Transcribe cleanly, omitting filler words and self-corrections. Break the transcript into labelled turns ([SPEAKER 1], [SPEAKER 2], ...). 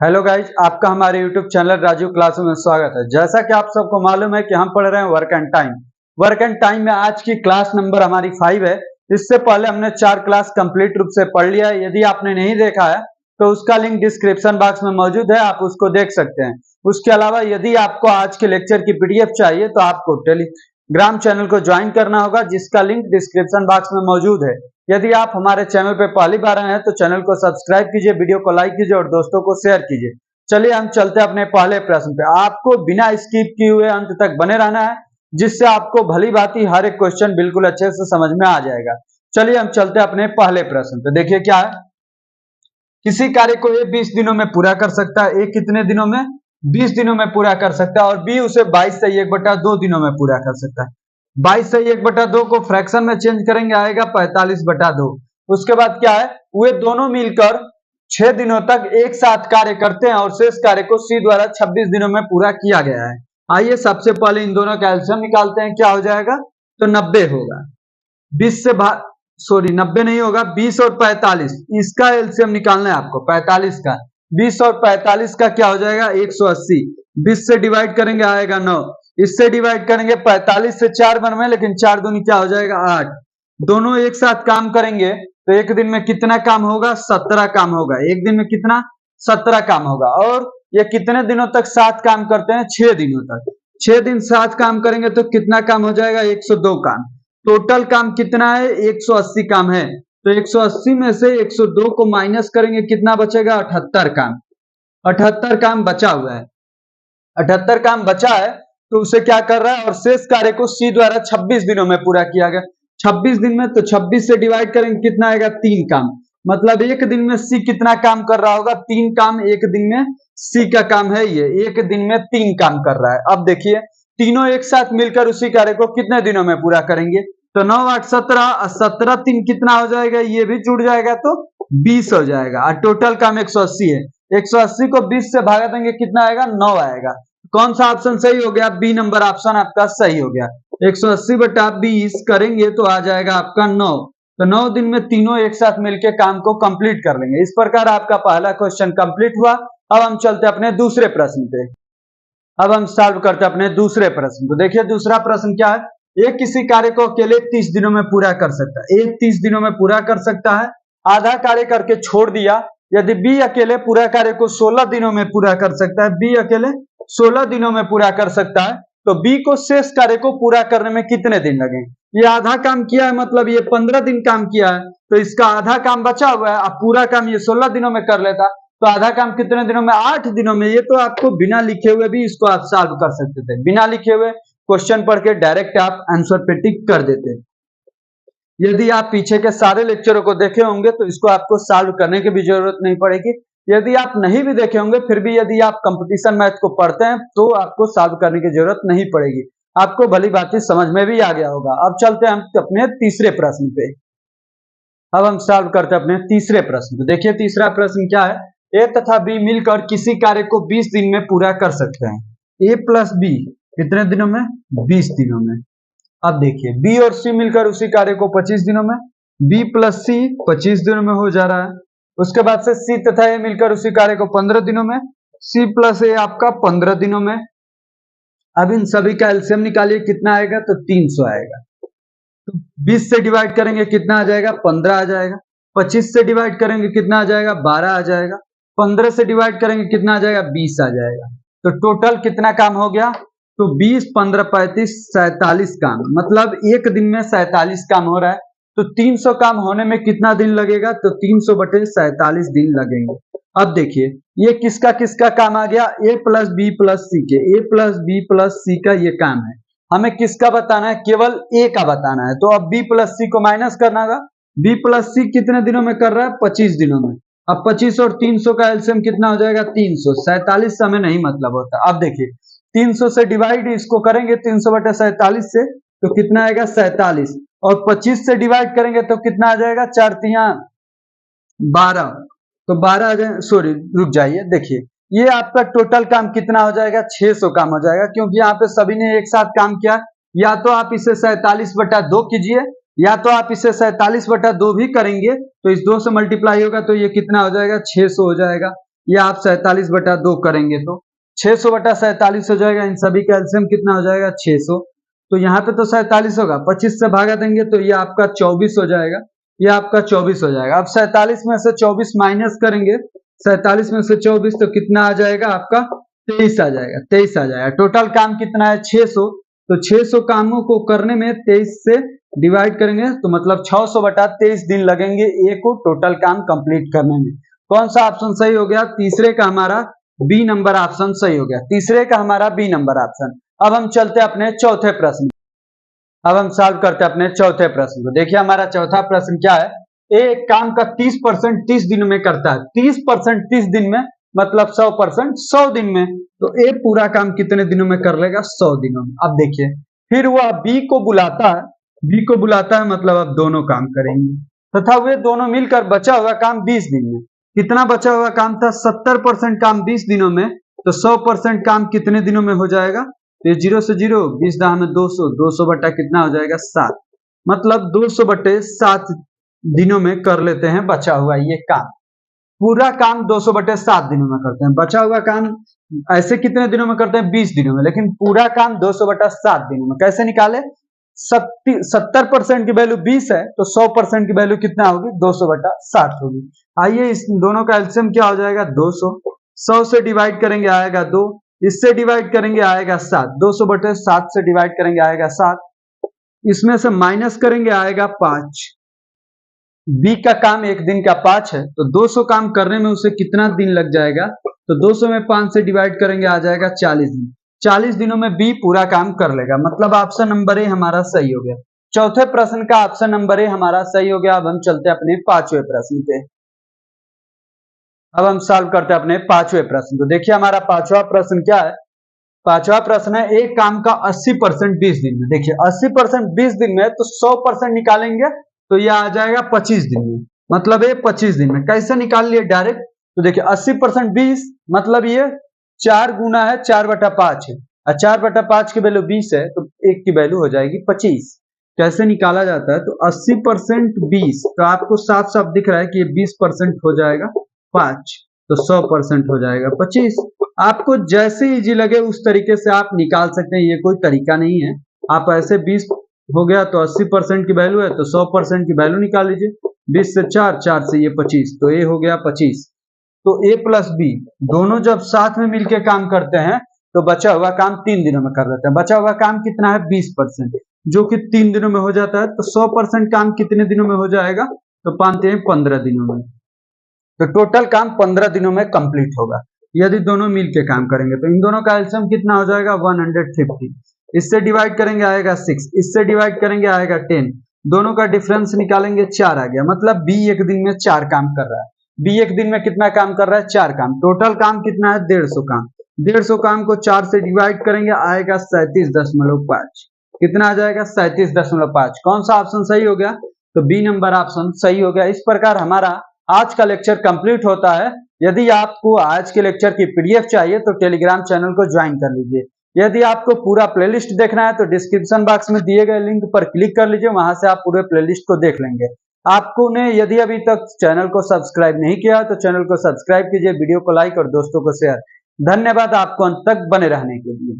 [SPEAKER 1] Hello guys, आपका हमारे YouTube channel Raju क्लासों में स्वागत है। जैसा कि आप सबको मालूम है कि हम पढ़ रहे हैं work and time. Work and time में आज की क्लास नंबर हमारी 5 है। इससे पहले हमने 4 क्लास कंप्लीट रूप से पढ़ लिया है। यदि आपने नहीं देखा है तो उसका लिंक डिस्क्रिप्शन बॉक्स में मौजूद है, आप उसको देख सकते हैं। उसके अलावा यदि आपको आज के लेक्चर की पीडीएफ चाहिए तो आपको टेलीग्राम चैनल को ज्वाइन करना होगा, जिसका लिंक डिस्क्रिप्शन बॉक्स में मौजूद है। यदि आप हमारे चैनल पे पहली बार आए हैं तो चैनल को सब्सक्राइब कीजिए, वीडियो को लाइक कीजिए और दोस्तों को शेयर कीजिए। चलिए हम चलते हैं अपने पहले प्रश्न पे। आपको बिना स्किप किए हुए अंत तक बने रहना है, जिससे आपको भली भांति हर एक क्वेश्चन बिल्कुल अच्छे से समझ में आ जाएगा। चलिए हम चलते हैं अपने पहले प्रश्न पे। देखिए क्या है, किसी कार्य को ए 20 दिनों में पूरा कर सकता है। ए कितने दिनों में? 20 दिनों में पूरा कर सकता है। और बी उसे 22 से 1/2 दिनों में पूरा कर सकता है। 22 से 1/2 को फ्रैक्शन में चेंज करेंगे, आएगा 45/2। उसके बाद क्या है, वे दोनों मिलकर 6 दिनों तक एक साथ कार्य करते हैं और शेष कार्य को सी द्वारा 26 दिनों में पूरा किया गया है। आइए सबसे पहले इन दोनों का एलसीएम निकालते हैं। क्या हो जाएगा? तो 90 होगा। 20 से 90 नहीं होगा, 20 और 45, इसका एलसीएम निकालना है आपको। 45 का 20 और 45 का क्या हो जाएगा? 180। 20 से डिवाइड करेंगे, आएगा 9। इससे डिवाइड करेंगे, 45 से 4 बनवे, लेकिन 4 दूनी क्या हो जाएगा? 8। दोनों एक साथ काम करेंगे तो एक दिन में कितना काम होगा? 17 काम होगा। एक दिन में कितना? 17 काम होगा। और ये कितने दिनों तक साथ काम करते हैं? 6 दिनों तक। 6 दिन साथ काम करेंगे तो कितना काम हो जाएगा? 102 काम। टोटल काम कितना है? 180 काम है। तो 180 में से 102 को माइनस करेंगे, कितना बचेगा? 78 काम। 78 काम बचा हुआ है। 78 काम बचा है तो उसे क्या कर रहा है, और शेष कार्य को सी द्वारा 26 दिनों में पूरा किया गया। 26 दिन में तो 26 से डिवाइड करेंगे, कितना आएगा? 3 काम। मतलब एक दिन में सी कितना काम कर रहा होगा? 3 काम एक दिन में सी का काम है। ये एक दिन में 3 काम कर रहा है। अब देखिए, तीनों एक साथ मिलकर उसी कार्य को कितने दिनों में पूरा करेंगे? तो 9 8 17, 17 3 कितना हो जाएगा? ये भी जुड़ जाएगा तो 20 हो जाएगा। और टोटल काम 180 है। 180 को 20 से भागा देंगे, कितना आएगा? 9 आएगा। कौन सा ऑप्शन सही हो गया? बी नंबर ऑप्शन आपका सही हो गया। 180/20 करेंगे तो आ जाएगा आपका 9। तो 9 दिन में तीनों एक साथ मिलकर काम को कंप्लीट कर लेंगे। इस प्रकार आपका पहला क्वेश्चन कंप्लीट हुआ। अब हम चलते अपने दूसरे प्रश्न पे। अब हम सॉल्व करते अपने दूसरे प्रश्न को। देखिए दूसरा प्रश्न क्या है, एक किसी कार्य को अकेले 30 दिनों में पूरा कर सकता है। एक 30 दिनों में पूरा कर सकता है, आधा कार्य करके छोड़ दिया। यदि बी अकेले पूरा कार्य को 16 दिनों में पूरा कर सकता है, बी अकेले 16 दिनों में पूरा कर सकता है, तो बी को शेष कार्य को पूरा करने में कितने दिन लगे? ये आधा काम किया है, मतलब ये 15 दिन काम किया है, तो इसका आधा काम बचा हुआ है। अब पूरा काम ये 16 दिनों में कर लेता तो आधा काम कितने दिनों में? 8 दिनों में। ये तो आपको बिना लिखे हुए भी इसको आप सॉल्व कर सकते थे। बिना लिखे हुए क्वेश्चन पढ़ के डायरेक्ट आप आंसर पे टिक कर देते। यदि आप पीछे के सारे लेक्चरों को देखे होंगे तो इसको आपको सॉल्व करने की भी जरूरत नहीं पड़ेगी। यदि आप नहीं भी देखे होंगे, फिर भी यदि आप कंपटीशन मैथ को पढ़ते हैं तो आपको सॉल्व करने की जरूरत नहीं पड़ेगी। आपको भली बात समझ में भी आ गया होगा। अब चलते हैं हम अपने तीसरे प्रश्न पे। अब हम सॉल्व करते हैं अपने तीसरे प्रश्न को। देखिए तीसरा प्रश्न क्या है, ए तथा बी मिलकर किसी कार्य को 20 दिन में पूरा कर सकते हैं। ए प्लस बी कितने दिनों में? 20 दिनों में। अब देखिए बी और सी मिलकर उसी कार्य को 25 दिनों में, बी प्लस सी 25 दिनों में हो जा रहा है। उसके बाद से सी तथा ए मिलकर उसी कार्य को 15 दिनों में, सी प्लस ए आपका 15 दिनों में। अब इन सभी का एलसीएम निकालिए, कितना आएगा? तो 300 आएगा। तो 20 से डिवाइड करेंगे, कितना आ जाएगा? 15 आ जाएगा। 25 से डिवाइड करेंगे, कितना आ जाएगा? 12 आ जाएगा। 15 से डिवाइड करेंगे, कितना आ जाएगा? 20 आ जाएगा। तो टोटल कितना काम हो गया? तो 20 15 35 47 काम। मतलब एक दिन में 47 काम हो रहा है। तो 300 काम होने में कितना दिन लगेगा? तो 300/47 दिन लगेंगे। अब देखिए ये किसका किसका काम आ गया? ए प्लस बी प्लस सी के। ए प्लस बी प्लस सी का ये काम है। हमें किसका बताना है? केवल ए का बताना है। तो अब बी प्लस सी को माइनस करना होगा। बी प्लस सी कितने दिनों में कर रहा है? 25 दिनों में। अब 25 और 300 का एलसीएम कितना हो जाएगा? 300। 47 से हमें नहीं मतलब होता। अब देखिए 300 से डिवाइड इसको करेंगे 300/47 से, तो कितना आएगा? 47। और 25 से डिवाइड करेंगे तो कितना आ जाएगा? 4 तिया 12। तो 12 आ जाए, सॉरी रुक जाइए, देखिए ये आपका टोटल काम कितना हो जाएगा? 600 काम हो जाएगा, क्योंकि यहाँ पे सभी ने एक साथ काम किया। या तो आप इसे 47/2 कीजिए, या तो आप इसे 47/2 भी करेंगे तो इस 2 से मल्टीप्लाई होगा तो ये कितना हो जाएगा? 600 हो जाएगा। या आप 47/2 करेंगे तो 600 बटा 47 हो जाएगा। इन सभी का एलसीएम कितना हो जाएगा 600। तो यहाँ पे तो 47 होगा, 25 से भागा देंगे तो ये आपका 24 हो जाएगा, ये आपका 24 हो जाएगा। अब 47 में से 24 माइनस करेंगे, 47 में से 24 तो कितना आ जाएगा आपका 23 आ जाएगा, 23 आ जाएगा। टोटल काम कितना है 600, तो 600 कामों को करने में 23 से डिवाइड करेंगे तो मतलब 600 बटा 23 दिन लगेंगे ए को टोटल काम कंप्लीट करने में। कौन सा ऑप्शन सही हो गया? तीसरे का हमारा बी नंबर ऑप्शन सही हो गया, तीसरे का हमारा बी नंबर ऑप्शन। अब हम चलते हैं अपने चौथे प्रश्न, अब हम सॉल्व करते हैं अपने चौथे प्रश्न को। देखिए हमारा चौथा प्रश्न क्या है, एक काम का 30% 30 दिनों में करता है, 30% 30 दिन में मतलब 100% 100 दिन में, तो ए पूरा काम कितने दिनों में कर लेगा? 100 दिनों में। अब देखिए फिर वह बी को बुलाता है, बी को बुलाता है मतलब अब दोनों काम करेंगे तथा वे दोनों मिलकर बचा हुआ काम 20 दिन में। कितना बचा हुआ काम था? 70% काम 20 दिनों में, तो 100% काम कितने दिनों में हो जाएगा? तो 0 से 0, 20 दाह में 200, 200 बटा कितना हो जाएगा 7, मतलब 200 बटे 7 दिनों में कर लेते हैं बचा हुआ ये काम। पूरा काम 200 बटे 7 दिनों में करते हैं, बचा हुआ काम ऐसे कितने दिनों में करते हैं? 20 दिनों में, लेकिन पूरा काम 200 बटा 7 दिनों में। कैसे निकाले? 70% की वैल्यू 20 है तो 100% की वैल्यू कितना होगी? 200 बटा 7 होगी। आइए इस दोनों का एलसीएम क्या हो जाएगा? 200, 100 से डिवाइड करेंगे आएगा 2, इससे डिवाइड करेंगे आएगा 7, 200 बटे 7 से डिवाइड करेंगे आएगा 7, इसमें से माइनस करेंगे आएगा 5। बी का काम एक दिन का 5 है तो 200 काम करने में उसे कितना दिन लग जाएगा? तो 200 में 5 से डिवाइड करेंगे आ जाएगा 40 दिन। 40 दिनों में बी पूरा काम कर लेगा, मतलब ऑप्शन नंबर ए हमारा सही हो गया। चौथे प्रश्न का ऑप्शन नंबर ए हमारा सही हो गया। अब हम चलते हैं अपने पांचवें प्रश्न पे, अब हम सॉल्व करते हैं अपने पांचवें प्रश्न को। देखिए हमारा पांचवा प्रश्न क्या है, पांचवा प्रश्न है एक काम का 80% 20 दिन में। देखिए 80% 20 दिन में तो 100% निकालेंगे तो यह आ जाएगा 25 दिन में, मतलब ये 25 दिन में। कैसे निकाल लिए डायरेक्ट? तो देखिए 80% 20 मतलब ये 4 गुना है 4/5 है, और 4/5 की वैल्यू 20 है तो एक की वैल्यू हो जाएगी 25। कैसे निकाला जाता है? तो 80% 20, तो आपको साफ साफ दिख रहा है कि ये 20% हो जाएगा 5, तो 100% हो जाएगा 25। आपको जैसे इजी लगे उस तरीके से आप निकाल सकते हैं, ये कोई तरीका नहीं है। आप ऐसे 20 हो गया तो 80% की वैल्यू है तो 100% की वैल्यू निकाल लीजिए, 20 से 4, 4 से ये 25, तो ये हो गया 25। तो ए प्लस बी दोनों जब साथ में मिलकर काम करते हैं तो बचा हुआ काम 3 दिनों में कर लेते हैं। बचा हुआ काम कितना है? 20%, जो कि 3 दिनों में हो जाता है। तो 100% काम कितने दिनों में हो जाएगा? तो पाते हैं 15 दिनों में। तो टोटल काम 15 दिनों में कंप्लीट होगा यदि दोनों मिलके काम करेंगे। तो इन दोनों का एलसीएम कितना हो जाएगा? 150। इससे डिवाइड करेंगे आएगा 6, इससे डिवाइड करेंगे आएगा 10, दोनों का डिफरेंस निकालेंगे 4 आ गया, मतलब बी एक दिन में 4 काम कर रहा है। बी एक दिन में कितना काम कर रहा है? 4 काम। टोटल काम कितना है? 150 काम। 150 काम को 4 से डिवाइड करेंगे आएगा 37.5। कितना आ जाएगा? 37.5। कौन सा ऑप्शन सही हो गया? तो बी नंबर ऑप्शन सही हो गया। इस प्रकार हमारा आज का लेक्चर कंप्लीट होता है। यदि आपको आज के लेक्चर की पीडीएफ चाहिए तो टेलीग्राम चैनल को ज्वाइन कर लीजिए। यदि आपको पूरा प्लेलिस्ट देखना है तो डिस्क्रिप्शन बॉक्स में दिए गए लिंक पर क्लिक कर लीजिए, वहां से आप पूरे प्लेलिस्ट को देख लेंगे। आपको ने यदि अभी तक चैनल को सब्सक्राइब नहीं किया तो चैनल को सब्सक्राइब कीजिए, वीडियो को लाइक और दोस्तों को शेयर। धन्यवाद आपको अंत तक बने रहने के लिए।